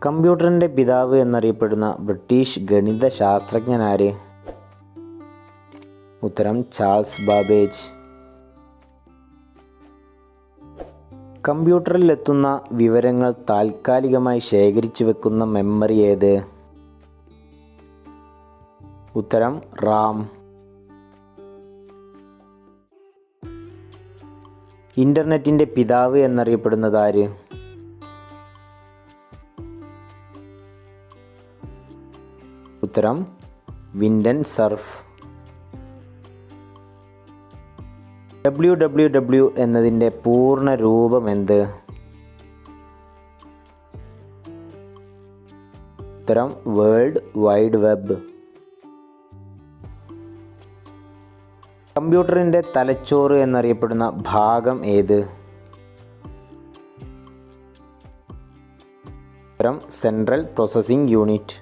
കമ്പ്യൂട്ടറിൻ്റെ പിതാവ് എന്നറിയപ്പെടുന്ന ബ്രിട്ടീഷ് ഗണിത ശാസ്ത്രജ്ഞനാര്? ഉത്തരം ചാൾസ് ബാബേജ്. കമ്പ്യൂട്ടറിലെത്തുന്ന വിവരങ്ങൾ താൽക്കാലികമായി ശേഖരിച്ചു വെക്കുന്ന മെമ്മറി ഏത്? ഉത്തരം റാം. ഇൻ്റർനെറ്റിൻ്റെ പിതാവ് എന്നറിയപ്പെടുന്നത് ആര്? ഉത്തരം വിൻഡൻ സർഫ്. www എന്നതിൻ്റെ പൂർണ്ണ രൂപം എന്ത്? ഉത്തരം വേൾഡ് വൈഡ് വെബ്. കമ്പ്യൂട്ടറിൻ്റെ തലച്ചോറ് എന്നറിയപ്പെടുന്ന ഭാഗം ഏത്? ഉത്തരം സെൻട്രൽ പ്രോസസ്സിംഗ് യൂണിറ്റ്.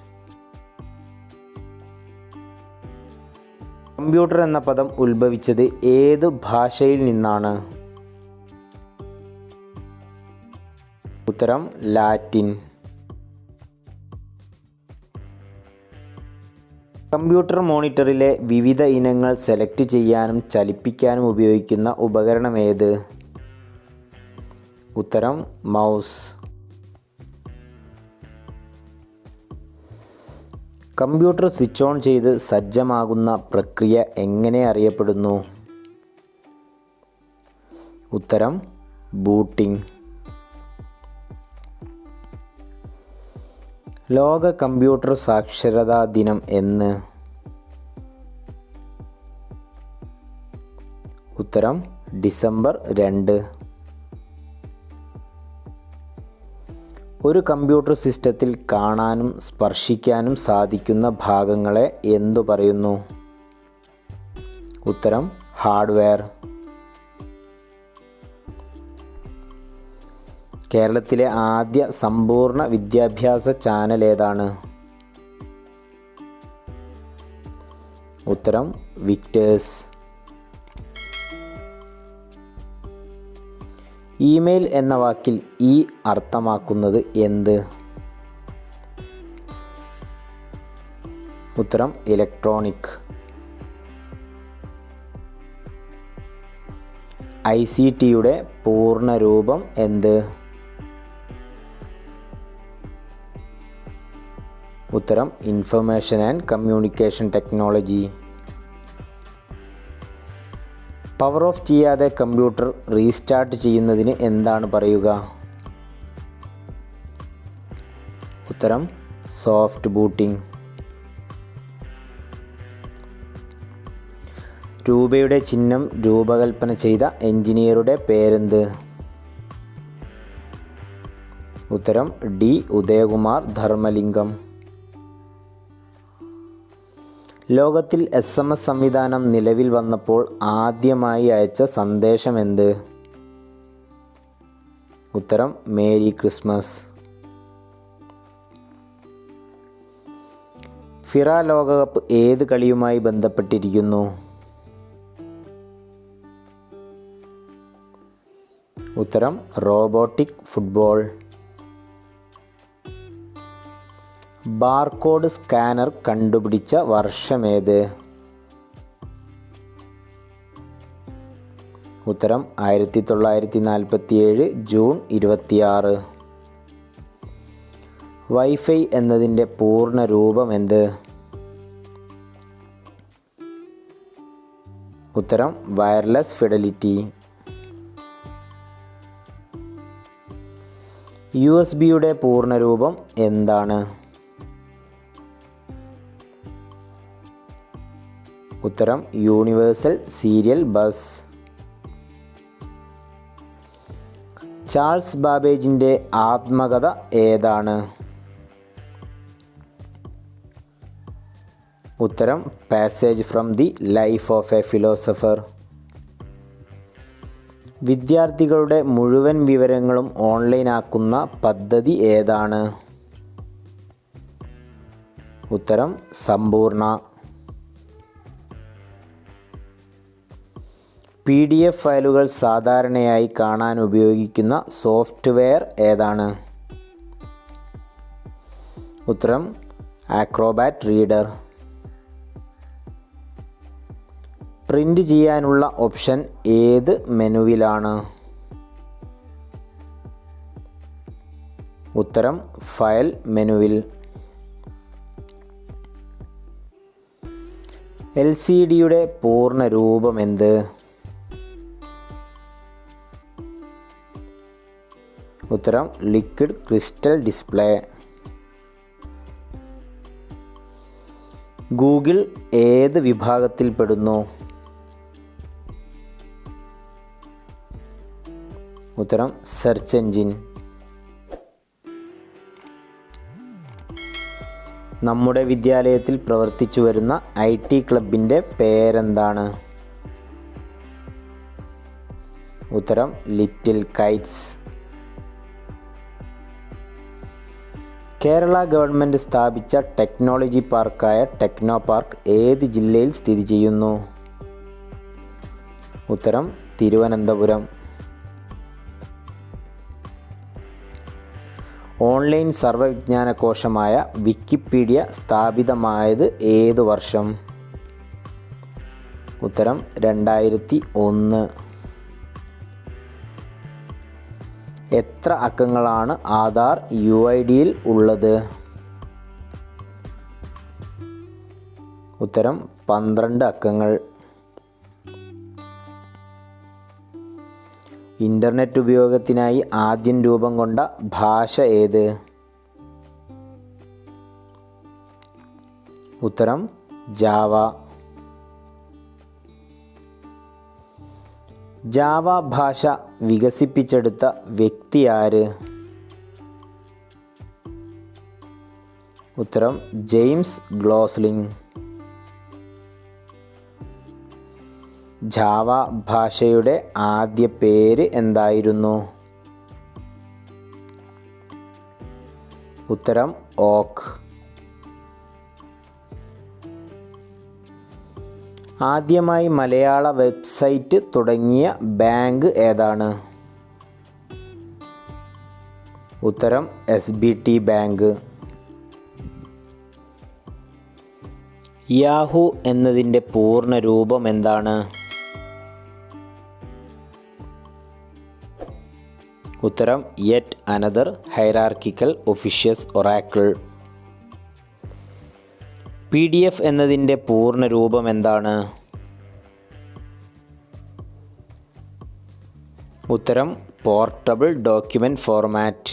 കമ്പ്യൂട്ടർ എന്ന പദം ഉത്ഭവിച്ചത് ഏതു ഭാഷയിൽ നിന്നാണ്? ഉത്തരം ലാറ്റിൻ. കമ്പ്യൂട്ടർ മോണിറ്ററിലെ വിവിധ ഇനങ്ങൾ സെലക്ട് ചെയ്യാനും ചലിപ്പിക്കാനും ഉപയോഗിക്കുന്ന ഉപകരണം ഏത്? ഉത്തരം മൗസ്. കമ്പ്യൂട്ടർ സ്വിച്ച് ഓൺ ചെയ്ത് സജ്ജമാകുന്ന പ്രക്രിയ എങ്ങനെ അറിയപ്പെടുന്നു? ഉത്തരം ബൂട്ടിംഗ്. ലോക കമ്പ്യൂട്ടർ സാക്ഷരതാ ദിനം എന്ന്? ഉത്തരം ഡിസംബർ 2. ഒരു കമ്പ്യൂട്ടർ സിസ്റ്റത്തിൽ കാണാനും സ്പർശിക്കാനും സാധിക്കുന്ന ഭാഗങ്ങളെ എന്തു പറയുന്നു? ഉത്തരം ഹാർഡ്വെയർ. കേരളത്തിലെ ആദ്യ സമ്പൂർണ്ണ വിദ്യാഭ്യാസ ചാനൽ ഏതാണ്? ഉത്തരം വിക്ടേഴ്സ്. ഇമെയിൽ എന്ന വാക്കിൽ ഈ അർത്ഥമാക്കുന്നത് എന്ത്? ഉത്തരം ഇലക്ട്രോണിക്. ICTയുടെ പൂർണ്ണ രൂപം എന്ത്? ഉത്തരം information and communication technology. Power of ചെയ്യാതെ കമ്പ്യൂട്ടർ റീസ്റ്റാർട്ട് ചെയ്യുന്നതിന് എന്താണ് പറയുക? ഉത്തരം സോഫ്റ്റ് ബൂട്ടിംഗ്. രൂപയുടെ ചിഹ്നം രൂപകൽപ്പന ചെയ്ത എഞ്ചിനീയറുടെ പേരെന്ത്? ഉത്തരം D. ഉദയകുമാർ ധർമ്മലിംഗം. ലോകത്തിൽ SMS സംവിധാനം നിലവിൽ വന്നപ്പോൾ ആദ്യമായി അയച്ച സന്ദേശം എന്ത്? ഉത്തരം മേരി ക്രിസ്മസ്. ഫിഫ ലോകകപ്പ് ഏത് കളിയുമായി ബന്ധപ്പെട്ടിരിക്കുന്നു? ഉത്തരം റോബോട്ടിക് ഫുട്ബോൾ. ബാർകോഡ് സ്കാനർ കണ്ടുപിടിച്ച വർഷമേത്? ഉത്തരം 1947 ജൂൺ 26. വൈഫൈ എന്നതിൻ്റെ പൂർണ്ണ രൂപം എന്ത്? ഉത്തരം വയർലെസ് ഫിഡലിറ്റി. USB-യുടെ പൂർണ്ണ രൂപം എന്താണ്? ഉത്തരം യൂണിവേഴ്സൽ സീരിയൽ ബസ്. ചാൾസ് ബാബേജിൻ്റെ ആത്മകഥ ഏതാണ്? ഉത്തരം passage from the life of A philosopher. വിദ്യാർത്ഥികളുടെ മുഴുവൻ വിവരങ്ങളും ഓൺലൈനാക്കുന്ന പദ്ധതി ഏതാണ്? ഉത്തരം സമ്പൂർണ്ണ. PDF ഫയലുകൾ സാധാരണയായി കാണാൻ ഉപയോഗിക്കുന്ന സോഫ്റ്റ്വെയർ ഏതാണ്? ഉത്തരം ആക്രോബാറ്റ് റീഡർ. പ്രിൻ്റ് ചെയ്യാനുള്ള ഓപ്ഷൻ ഏത് മെനുവിലാണ്? ഉത്തരം ഫയൽ മെനുവിൽ. LCDയുടെ പൂർണ്ണ രൂപം എന്ത്? ഉത്തരം ലിക്വിഡ് ക്രിസ്റ്റൽ ഡിസ്പ്ലേ. ഗൂഗിൾ ഏത് വിഭാഗത്തിൽപ്പെടുന്നു? ഉത്തരം സെർച്ച് എഞ്ചിൻ. നമ്മുടെ വിദ്യാലയത്തിൽ പ്രവർത്തിച്ചു വരുന്ന IT ക്ലബിൻ്റെ പേരെന്താണ്? ഉത്തരം ലിറ്റിൽ കൈറ്റ്സ്. കേരള ഗവൺമെൻറ് സ്ഥാപിച്ച ടെക്നോളജി പാർക്കായ ടെക്നോ പാർക്ക് ഏത് ജില്ലയിൽ സ്ഥിതി ചെയ്യുന്നു? ഉത്തരം തിരുവനന്തപുരം. ഓൺലൈൻ സർവ്വവിജ്ഞാനകോശമായ വിക്കിപീഡിയ സ്ഥാപിതമായത് ഏതു വർഷം? ഉത്തരം 2001. എത്ര അക്കങ്ങളാണ് ആധാർ UIDയിൽ ഉള്ളത്? ഉത്തരം 12 അക്കങ്ങൾ. ഇൻ്റർനെറ്റ് ഉപയോഗത്തിനായി ആദ്യം രൂപം കൊണ്ട ഭാഷ ഏത്? ഉത്തരം ജാവ. ജാവ ഭാഷ വികസിപ്പിച്ചെടുത്ത വ്യക്തി ആര്? ഉത്തരം ജെയിംസ് ഗ്ലോസ്ലിംഗ്. ജാവ ഭാഷയുടെ ആദ്യ പേര് എന്തായിരുന്നു? ഉത്തരം ഓക്ക്. ആദ്യമായി മലയാള വെബ്സൈറ്റ് തുടങ്ങിയ ബാങ്ക് ഏതാണ്? ഉത്തരം SBT ബാങ്ക്. യാഹൂ എന്നതിൻ്റെ പൂർണ്ണ രൂപം എന്താണ്? ഉത്തരം yet another hierarchical officious oracle. PDF എന്നതിൻ്റെ പൂർണ്ണ രൂപം എന്താണ്? ഉത്തരം പോർട്ടബിൾ ഡോക്യുമെൻ്റ് ഫോർമാറ്റ്.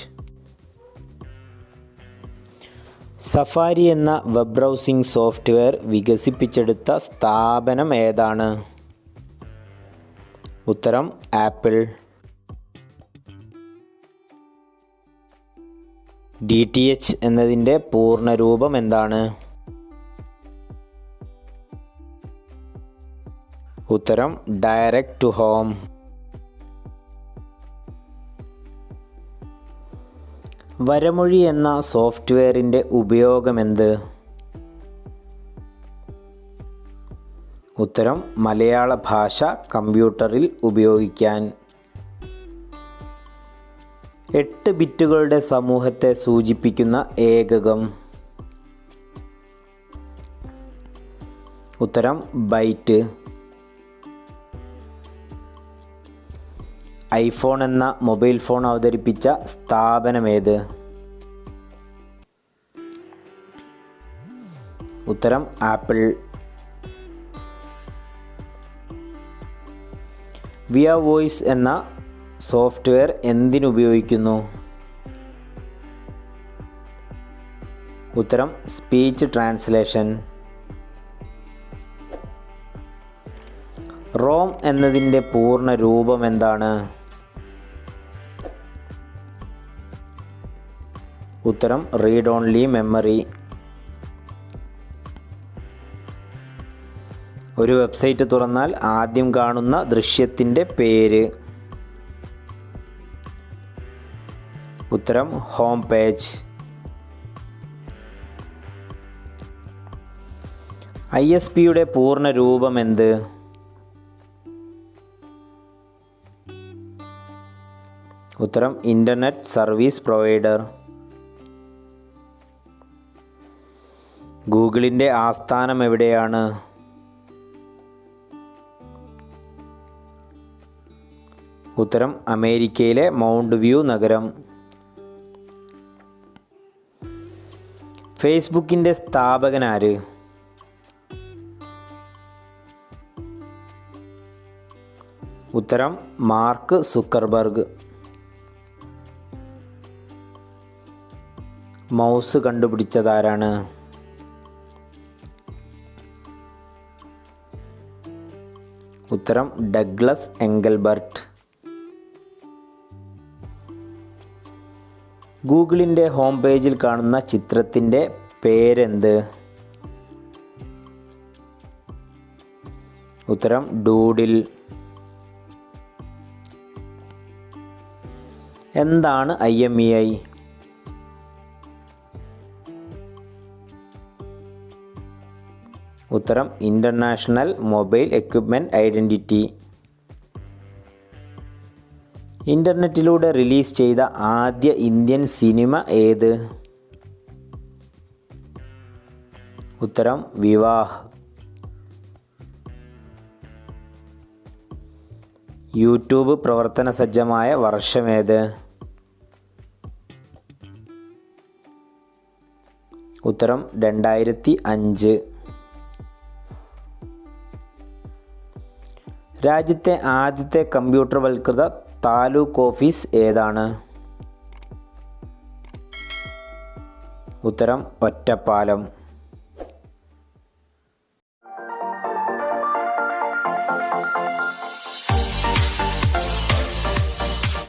സഫാരി എന്ന വെബ് ബ്രൗസിംഗ് സോഫ്റ്റ്വെയർ വികസിപ്പിച്ചെടുത്ത സ്ഥാപനം ഏതാണ്? ഉത്തരം ആപ്പിൾ. DTH എന്നതിൻ്റെ പൂർണ്ണ രൂപം എന്താണ്? ഉത്തരം ഡയറക്റ്റ് ടു ഹോം. വരമൊഴി എന്ന സോഫ്റ്റ്വെയറിൻ്റെ ഉപയോഗമെന്ത്? ഉത്തരം മലയാള ഭാഷ കമ്പ്യൂട്ടറിൽ ഉപയോഗിക്കാൻ. 8 ബിറ്റുകളുടെ സമൂഹത്തെ സൂചിപ്പിക്കുന്ന ഏകകം? ഉത്തരം ബൈറ്റ്. ഐഫോൺ എന്ന മൊബൈൽ ഫോൺ അവതരിപ്പിച്ച സ്ഥാപനമേത്? ഉത്തരം ആപ്പിൾ. വിയ വോയിസ് എന്ന സോഫ്റ്റ്വെയർ എന്തിനുപയോഗിക്കുന്നു? ഉത്തരം സ്പീച്ച് ട്രാൻസ്ലേഷൻ. റോം എന്നതിൻ്റെ പൂർണ്ണ രൂപം എന്താണ്? ഉത്തരം റീഡ് ഓൺലി മെമ്മറി. ഒരു വെബ്സൈറ്റ് തുറന്നാൽ ആദ്യം കാണുന്ന ദൃശ്യത്തിൻ്റെ പേര്? ഉത്തരം ഹോം പേജ്. ISPയുടെ പൂർണ്ണ രൂപം എന്ത്? ഉത്തരം ഇൻ്റർനെറ്റ് സർവീസ് പ്രൊവൈഡർ. ഗൂഗിളിൻ്റെ ആസ്ഥാനം എവിടെയാണ്? ഉത്തരം അമേരിക്കയിലെ മൗണ്ട് വ്യൂ നഗരം. ഫേസ്ബുക്കിൻ്റെ സ്ഥാപകൻ ആര്? ഉത്തരം മാർക്ക് സുക്കർബർഗ്. മൗസ് കണ്ടുപിടിച്ചതാരാണ്? ഉത്തരം ഡഗ്ലസ് എംഗൽബർട്ട്. ഗൂഗിളിൻ്റെ ഹോം പേജിൽ കാണുന്ന ചിത്രത്തിൻ്റെ പേരെന്ത്? ഉത്തരം ഡൂഡിൽ. എന്താണ് IMEI? ഉത്തരം ഇൻ്റർനാഷണൽ മൊബൈൽ എക്വിപ്മെൻറ്റ് ഐഡൻറ്റിറ്റി. ഇൻ്റർനെറ്റിലൂടെ റിലീസ് ചെയ്ത ആദ്യ ഇന്ത്യൻ സിനിമ ഏത്? ഉത്തരം വിവാഹ്. യൂട്യൂബ് പ്രവർത്തന സജ്ജമായ വർഷമേത്? ഉത്തരം 2005. രാജ്യത്തെ ആദ്യത്തെ കമ്പ്യൂട്ടർവൽകൃത താലൂക്ക് ഓഫീസ് ഏതാണ്? ഉത്തരം ഒറ്റപ്പാലം.